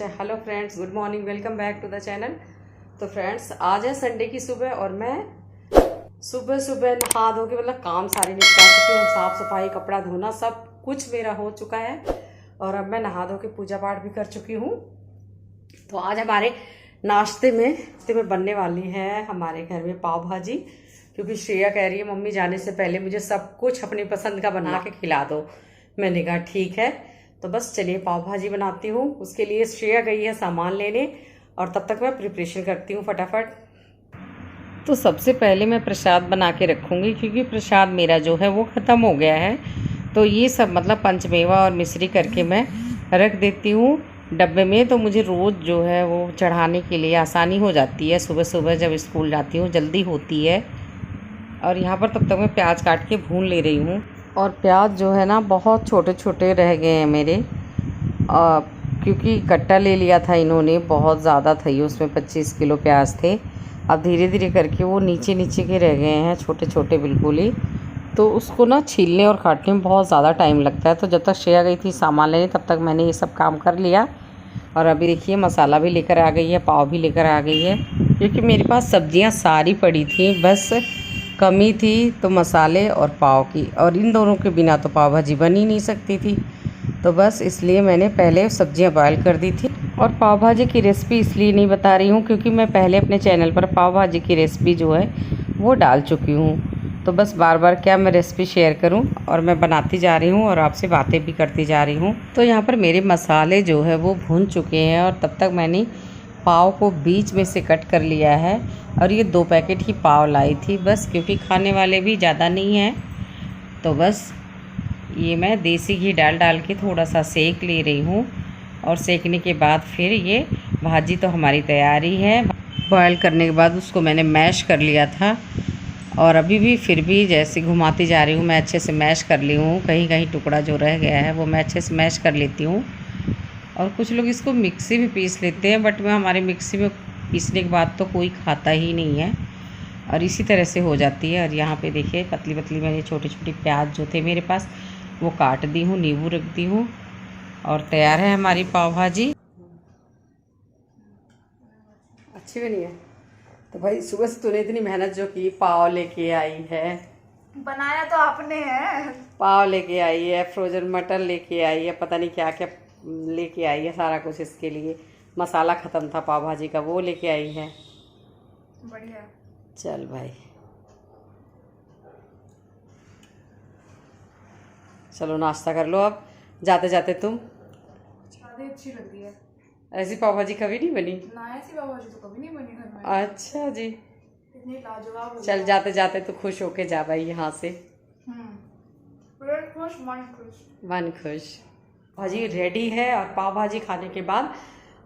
Hello friends, good morning, welcome back to the channel. तो friends, आज है Sunday की सुबह और मैं सुबह सुबह नहा धो के मतलब काम सारे निपटा चुकी हूँ। साफ़ सफाई, कपड़ा धोना सब कुछ मेरा हो चुका है और अब मैं नहा धो के पूजा पाठ भी कर चुकी हूँ। तो आज हमारे नाश्ते में बनने वाली है हमारे घर में पाव भाजी, क्योंकि श्रेया कह रही है मम्मी जाने से पहले मुझे सब कुछ अपनी पसंद का बना के खिला दो। मैंने कहा ठीक है, तो बस चलिए पाव भाजी बनाती हूँ। उसके लिए श्रेया गई है सामान लेने और तब तक मैं प्रिपरेशन करती हूँ फटाफट। तो सबसे पहले मैं प्रसाद बना के रखूँगी, क्योंकि प्रसाद मेरा जो है वो ख़त्म हो गया है। तो ये सब मतलब पंचमेवा और मिश्री करके मैं रख देती हूँ डब्बे में, तो मुझे रोज़ जो है वो चढ़ाने के लिए आसानी हो जाती है। सुबह सुबह जब स्कूल जाती हूँ जल्दी होती है। और यहाँ पर तब तक मैं प्याज काट के भून ले रही हूँ। और प्याज जो है ना बहुत छोटे छोटे रह गए हैं मेरे, क्योंकि कट्टा ले लिया था इन्होंने, बहुत ज़्यादा था ये, उसमें 25 किलो प्याज थे। अब धीरे धीरे करके वो नीचे नीचे के रह गए हैं, छोटे छोटे बिल्कुल ही। तो उसको ना छीलने और काटने में बहुत ज़्यादा टाइम लगता है। तो जब तक श्रेया गई थी सामान लेने तब तक मैंने ये सब काम कर लिया। और अभी देखिए मसाला भी लेकर आ गई है, पाव भी लेकर आ गई है, क्योंकि मेरे पास सब्जियां सारी पड़ी थी, बस कमी थी तो मसाले और पाव की। और इन दोनों के बिना तो पाव भाजी बन ही नहीं सकती थी, तो बस इसलिए मैंने पहले सब्जियां बॉयल कर दी थी। और पाव भाजी की रेसिपी इसलिए नहीं बता रही हूँ क्योंकि मैं पहले अपने चैनल पर पाव भाजी की रेसिपी जो है वो डाल चुकी हूँ। तो बस बार बार क्या मैं रेसिपी शेयर करूं, और मैं बनाती जा रही हूं और आपसे बातें भी करती जा रही हूं। तो यहाँ पर मेरे मसाले जो है वो भून चुके हैं और तब तक मैंने पाव को बीच में से कट कर लिया है। और ये 2 पैकेट ही पाव लाई थी बस, क्योंकि खाने वाले भी ज़्यादा नहीं हैं। तो बस ये मैं देसी घी डाल डाल के थोड़ा सा सेक ले रही हूँ। और सेकने के बाद फिर ये भाजी तो हमारी तैयार ही है। बॉयल करने के बाद उसको मैंने मैश कर लिया था, और अभी भी फिर भी जैसे घुमाती जा रही हूँ मैं अच्छे से मैश कर ली हूँ। कहीं कहीं टुकड़ा जो रह गया है वो मैं अच्छे से मैश कर लेती हूँ। और कुछ लोग इसको मिक्सी में पीस लेते हैं, बट मैं हमारे मिक्सी में पीसने के बाद तो कोई खाता ही नहीं है, और इसी तरह से हो जाती है। और यहाँ पे देखिए पतली पतली मैंने छोटी छोटी प्याज जो थे मेरे पास वो काट दी हूँ, नींबू रख दी हूँ, और तैयार है हमारी पाव भाजी। अच्छी बनी है। तो भाई सुबह से तूने इतनी मेहनत जो की, पाव लेके आई है, बनाया तो आपने है, पाव लेके आई है, फ्रोजन मटर लेके आई है, पता नहीं क्या क्या लेके आई है, सारा कुछ इसके लिए। मसाला ख़त्म था पाव भाजी का, वो लेके आई है। बढ़िया। चल भाई, चलो नाश्ता कर लो अब जाते जाते। तुम ज्यादा अच्छी लग रही है। ऐसी पाव भाजी कभी नहीं बनी ना, ऐसी पाव भाजी तो कभी नहीं बनी घर में। अच्छा जी, इतनी लाजवाब। चल जाते जाते तो खुश होके जा भाई यहाँ से। पेट खुश मन खुश। मन खुश। भाजी रेडी है, और पाव भाजी खाने के बाद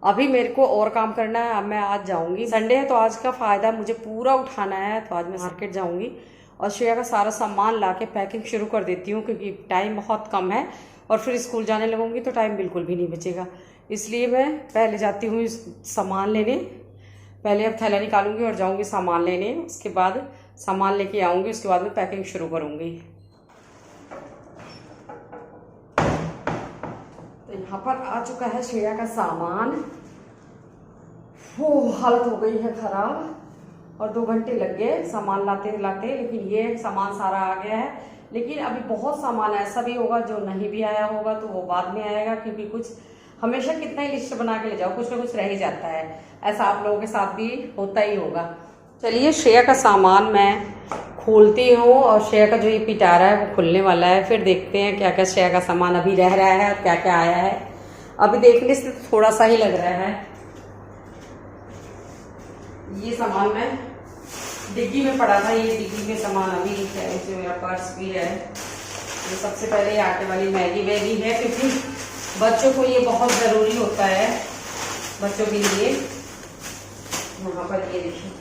अभी मेरे को और काम करना है। अब मैं आज जाऊंगी, संडे है तो आज का फ़ायदा मुझे पूरा उठाना है। तो आज मैं मार्केट जाऊंगी और श्रेया का सारा सामान ला के पैकिंग शुरू कर देती हूँ, क्योंकि टाइम बहुत कम है और फिर स्कूल जाने लगूंगी तो टाइम बिल्कुल भी नहीं बचेगा। इसलिए मैं पहले जाती हूँ सामान लेने। पहले अब थैला निकालूंगी और जाऊंगी सामान लेने, उसके बाद सामान लेके आऊँगी, उसके बाद मैं पैकिंग शुरू करूँगी। यहाँ पर आ चुका है श्रेया का सामान। वो हालत हो गई है ख़राब और 2 घंटे लग गए सामान लाते लाते, लेकिन ये सामान सारा आ गया है। लेकिन अभी बहुत सामान ऐसा भी होगा जो नहीं भी आया होगा, तो वो बाद में आएगा, क्योंकि कुछ हमेशा कितना ही लिस्ट बना के ले जाओ, कुछ ना कुछ रह ही जाता है। ऐसा आप लोगों के साथ भी होता ही होगा। चलिए श्रेया का सामान मैं खोलती हूँ, और श्रेया का जो ये पिटारा है वो खुलने वाला है। फिर देखते हैं क्या क्या श्रेया का सामान अभी रह रहा है और क्या क्या आया है। अभी देखने से थोड़ा सा ही लग रहा है। ये सामान मैं डिग्गी में पड़ा था, ये डिग्गी में सामान अभी है, इसमें मेरा पर्स भी है। ये सबसे पहले ये आटे वाली मैगी वैगी है, क्योंकि बच्चों को ये बहुत ज़रूरी होता है, बच्चों के लिए। वहाँ पर ये देखिए,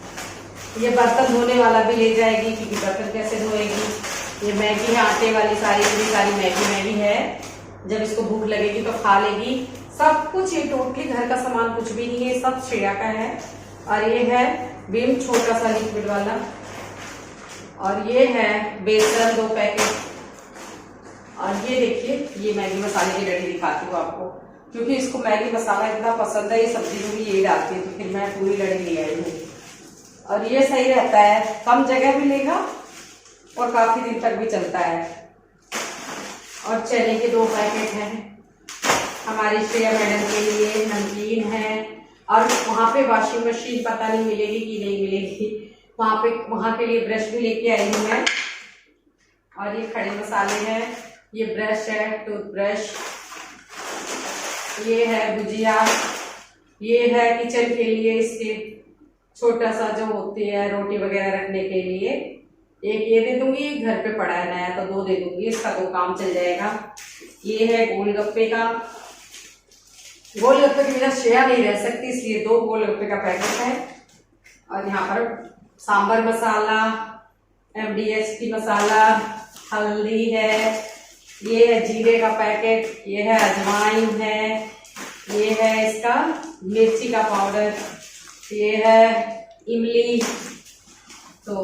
ये बर्तन धोने वाला भी ले जाएगी, क्योंकि बर्तन कैसे धोएगी। ये मैगी है आटे वाली, सारी मैगी है, जब इसको भूख लगेगी तो खा लेगी। सब कुछ ये टोटली घर का सामान कुछ भी नहीं है, सब श्रेया का है। और ये है विम छोटा सा लिक्विड वाला, और ये है बेसन 2 पैकेट। और ये देखिए ये मैगी मसाले की डब्बी दिखाती हूँ आपको। क्योंकि इसको मैगी मसाला इतना पसंद है, ये सब्जी में भी यही डालती है, तो फिर मैं पूरी लड़ी ले आई हूँ। और ये सही रहता है, कम जगह भी लेगा और काफी दिन तक भी चलता है। और चने के 2 पैकेट हैं हमारी श्रेया मैडम के लिए, नमकीन है। और वहाँ पे वॉशिंग मशीन पता नहीं मिलेगी कि नहीं मिलेगी, वहाँ के लिए ब्रश भी लेके आई हूँ मैं। और ये खड़े मसाले हैं, ये ब्रश है, टूथब्रश, ये है भुजिया, ये है किचन के लिए इसके छोटा सा जो होती है रोटी वगैरह रखने के लिए। एक ये दे दूंगी, घर पे पड़ा है नया तो 2 दे दूंगी, इसका 2 काम चल जाएगा। ये है गोलगप्पे का, गोलगप्पे के बिना श्रेया नहीं रह सकती, इसलिए 2 गोलगप्पे का पैकेट है। और यहाँ पर सांबर मसाला, MDHT मसाला, हल्दी है, ये है जीरे का पैकेट, ये है अजवाइन है, ये है इसका मिर्ची का पाउडर, ये है इमली, तो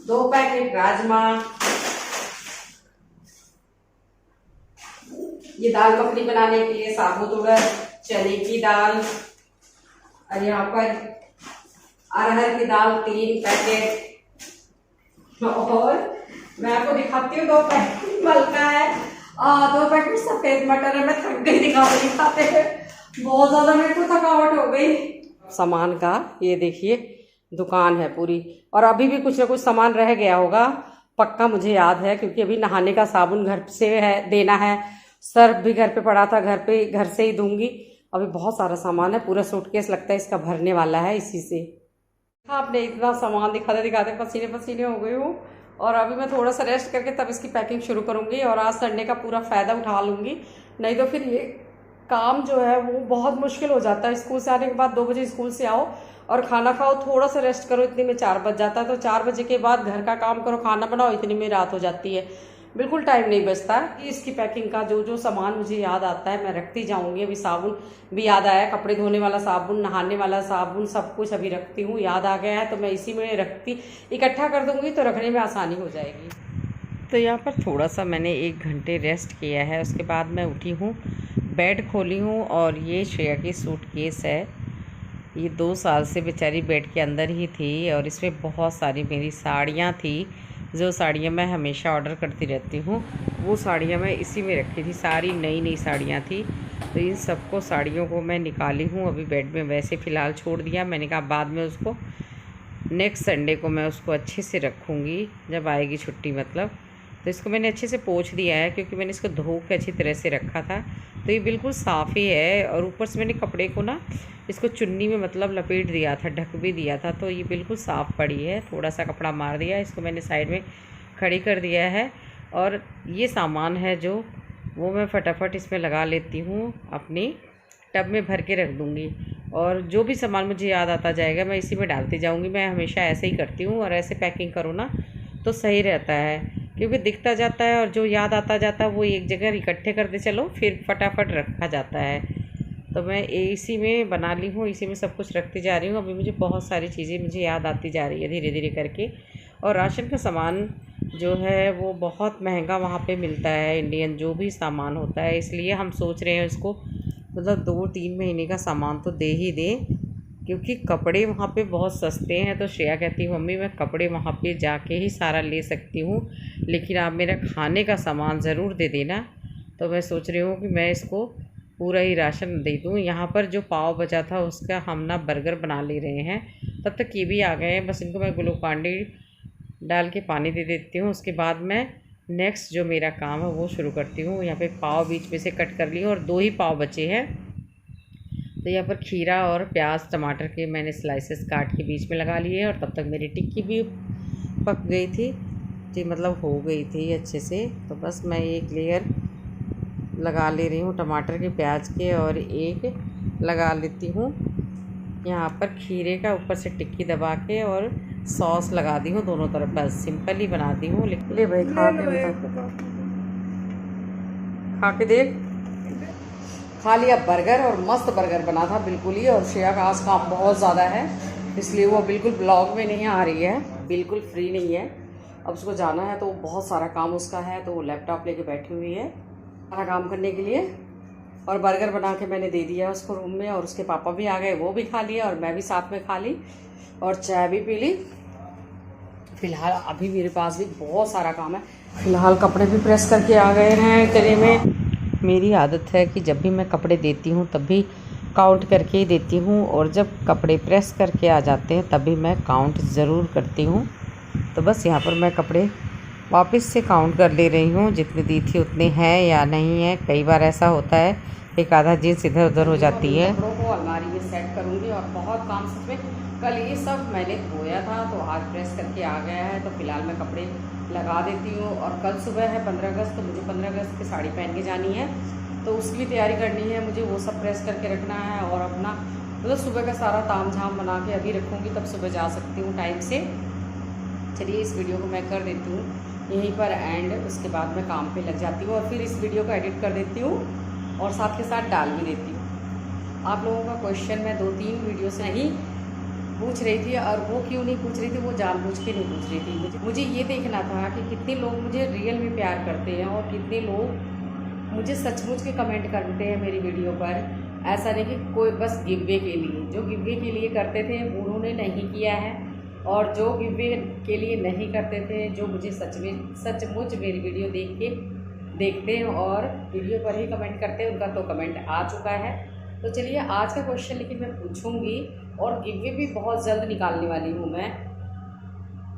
2 पैकेट राजमा, ये दाल मखनी बनाने के लिए साबुत उड़द, चने की दाल, और यहाँ पर अरहर की दाल 3 पैकेट। और मैं आपको दिखाती हूँ 2 पैकेट मलका है, 2 पैकेट सफेद मटर है। मैं थक गई दिखाते हैं, बहुत ज्यादा मेरे को थकावट हो गई। सामान का ये देखिए दुकान है पूरी, और अभी भी कुछ ना कुछ सामान रह गया होगा पक्का, मुझे याद है, क्योंकि अभी नहाने का साबुन घर से है, देना है, सर्फ भी घर पे पड़ा था, घर से ही दूंगी। अभी बहुत सारा सामान है, पूरा सूटकेस लगता है इसका भरने वाला है इसी से। आपने इतना सामान दिखाते दिखाते पसीने पसीने हो गई हूँ, और अभी मैं थोड़ा सा रेस्ट करके तब इसकी पैकिंग शुरू करूँगी, और आज संडे का पूरा फ़ायदा उठा लूँगी, नहीं तो फिर ये काम जो है वो बहुत मुश्किल हो जाता है। स्कूल से आने के बाद 2 बजे स्कूल से आओ और खाना खाओ, थोड़ा सा रेस्ट करो, इतने में 4 बज जाता है, तो 4 बजे के बाद घर का काम करो, खाना बनाओ, इतने में रात हो जाती है, बिल्कुल टाइम नहीं बचता। इसकी पैकिंग का जो जो सामान मुझे याद आता है मैं रखती जाऊंगी। अभी साबुन भी याद आया, कपड़े धोने वाला साबुन, नहाने वाला साबुन, सब कुछ अभी रखती हूँ, याद आ गया है, तो मैं इसी में रखती, इकट्ठा कर दूंगी तो रखने में आसानी हो जाएगी। तो यहाँ पर थोड़ा सा मैंने 1 घंटे रेस्ट किया है, उसके बाद मैं उठी हूँ, बेड खोली हूँ, और ये श्रेया की सूटकेस है, ये 2 साल से बेचारी बेड के अंदर ही थी, और इसमें बहुत सारी मेरी साड़ियाँ थी, जो साड़ियाँ मैं हमेशा ऑर्डर करती रहती हूँ, वो साड़ियाँ मैं इसी में रखी थी, सारी नई नई साड़ियाँ थी, तो इन सबको साड़ियों को मैं निकाली हूँ अभी बेड में, वैसे फ़िलहाल छोड़ दिया। मैंने कहा बाद में उसको नेक्स्ट संडे को मैं उसको अच्छे से रखूँगी, जब आएगी छुट्टी मतलब। तो इसको मैंने अच्छे से पोंछ दिया है, क्योंकि मैंने इसको धो के अच्छी तरह से रखा था, तो ये बिल्कुल साफ़ ही है। और ऊपर से मैंने कपड़े को ना इसको चुन्नी में मतलब लपेट दिया था, ढक भी दिया था, तो ये बिल्कुल साफ़ पड़ी है। थोड़ा सा कपड़ा मार दिया, इसको मैंने साइड में खड़ी कर दिया है। और ये सामान है जो वो मैं फटाफट इसमें लगा लेती हूँ, अपनी टब में भर के रख दूँगी, और जो भी सामान मुझे याद आता जाएगा मैं इसी में डालती जाऊँगी। मैं हमेशा ऐसे ही करती हूँ, और ऐसे पैकिंग करो ना तो सही रहता है, क्योंकि दिखता जाता है और जो याद आता जाता है वो एक जगह इकट्ठे करते चलो, फिर फटाफट रखा जाता है। तो मैं इसी में बना ली हूँ, इसी में सब कुछ रखती जा रही हूँ। अभी मुझे बहुत सारी चीज़ें मुझे याद आती जा रही है धीरे धीरे करके। और राशन का सामान जो है वो बहुत महंगा वहाँ पे मिलता है, इंडियन जो भी सामान होता है, इसलिए हम सोच रहे हैं इसको मतलब 2-3 महीने का सामान तो दे ही दें, क्योंकि कपड़े वहाँ पे बहुत सस्ते हैं। तो श्रेया कहती है मम्मी मैं कपड़े वहाँ पे जाके ही सारा ले सकती हूँ, लेकिन आप मेरा खाने का सामान ज़रूर दे देना। तो मैं सोच रही हूँ कि मैं इसको पूरा ही राशन दे दूँ। यहाँ पर जो पाव बचा था उसका हम ना बर्गर बना ले रहे हैं, तब तक ये भी आ गए हैं। बस इनको मैं ग्लूकोन डी डाल के पानी दे देती हूँ, उसके बाद मैं नेक्स्ट जो मेरा काम है वो शुरू करती हूँ। यहाँ पे पाव बीच में से कट कर लिए और 2 ही पाव बचे हैं, तो यहाँ पर खीरा और प्याज टमाटर के मैंने स्लाइसेस काट के बीच में लगा लिए, और तब तक मेरी टिक्की भी पक गई थी, जी मतलब हो गई थी अच्छे से। तो बस मैं एक लेयर लगा ले रही हूँ टमाटर के प्याज के, और एक लगा लेती हूँ यहाँ पर खीरे का, ऊपर से टिक्की दबा के, और सॉस लगा दी हूँ दोनों तरफ। बस सिंपल ही बना दी हूँ। ले भाई खा के देख, खा लिया बर्गर, और मस्त बर्गर बना था बिल्कुल ही। और श्रेया का आज काम बहुत ज़्यादा है, इसलिए वो बिल्कुल ब्लॉग में नहीं आ रही है, बिल्कुल फ्री नहीं है। अब उसको जाना है तो बहुत सारा काम उसका है, तो वो लैपटॉप लेके बैठी हुई है सारा काम करने के लिए। और बर्गर बना के मैंने दे दिया उसको रूम में, और उसके पापा भी आ गए, वो भी खा लिया और मैं भी साथ में खा ली और चाय भी पी ली। फ़िलहाल अभी मेरे पास भी बहुत सारा काम है। फ़िलहाल कपड़े भी प्रेस करके आ गए हैं इतने में। मेरी आदत है कि जब भी मैं कपड़े देती हूँ तब भी काउंट करके ही देती हूँ, और जब कपड़े प्रेस करके आ जाते हैं तभी मैं काउंट ज़रूर करती हूँ। तो बस यहाँ पर मैं कपड़े वापस से काउंट कर ले रही हूँ, जितने दी थी उतने हैं या नहीं है। कई बार ऐसा होता है एक आधा जीन्स इधर उधर हो जाती है। कपड़ों को अलमारी में सेट करूँगी, और बहुत काम सच में कल ये सब मैंने धोया था तो आज प्रेस करके आ गया है। तो फ़िलहाल मैं कपड़े लगा देती हूँ, और कल सुबह है 15 अगस्त, तो मुझे 15 अगस्त की साड़ी पहन के जानी है, तो उसकी भी तैयारी करनी है मुझे। वो सब प्रेस करके रखना है, और अपना मतलब सुबह का सारा ताम झाम बना के अभी रखूँगी, तब सुबह जा सकती हूँ टाइम से। चलिए इस वीडियो को मैं कर देती हूँ यहीं पर एंड, उसके बाद मैं काम पे लग जाती हूँ, और फिर इस वीडियो को एडिट कर देती हूँ और साथ के साथ डाल भी देती हूँ। आप लोगों का क्वेश्चन मैं 2-3 वीडियो से नहीं पूछ रही थी, और वो क्यों नहीं पूछ रही थी, वो जानबूझ के नहीं पूछ रही थी। मुझे ये देखना था कि कितने लोग मुझे रियल में प्यार करते हैं, और कितने लोग मुझे सचमुच के कमेंट करते हैं मेरी वीडियो पर। ऐसा नहीं कि कोई बस गिव वे के लिए, जो गिव वे के लिए करते थे उन्होंने नहीं किया है, और जो गिव वे के लिए नहीं करते थे, जो मुझे सचमुच मेरी वीडियो देखते हैं और वीडियो पर ही कमेंट करते हैं, उनका तो कमेंट आ चुका है। तो चलिए आज का क्वेश्चन लेकिन मैं पूछूंगी, और गिव वे भी बहुत जल्द निकालने वाली हूँ मैं।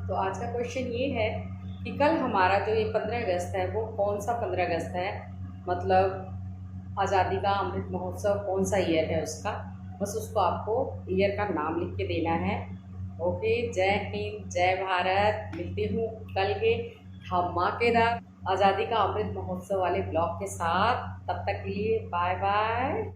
तो आज का क्वेश्चन ये है कि कल हमारा जो ये 15 अगस्त है वो कौन सा 15 अगस्त है, मतलब आज़ादी का अमृत महोत्सव कौन सा ईयर है उसका, बस उसको आपको ईयर का नाम लिख के देना है। ओके, जय हिंद, जय भारत। मिलती हूँ कल के धमाकेदार आज़ादी का अमृत महोत्सव वाले ब्लॉग के साथ। तब तक के लिए बाय बाय।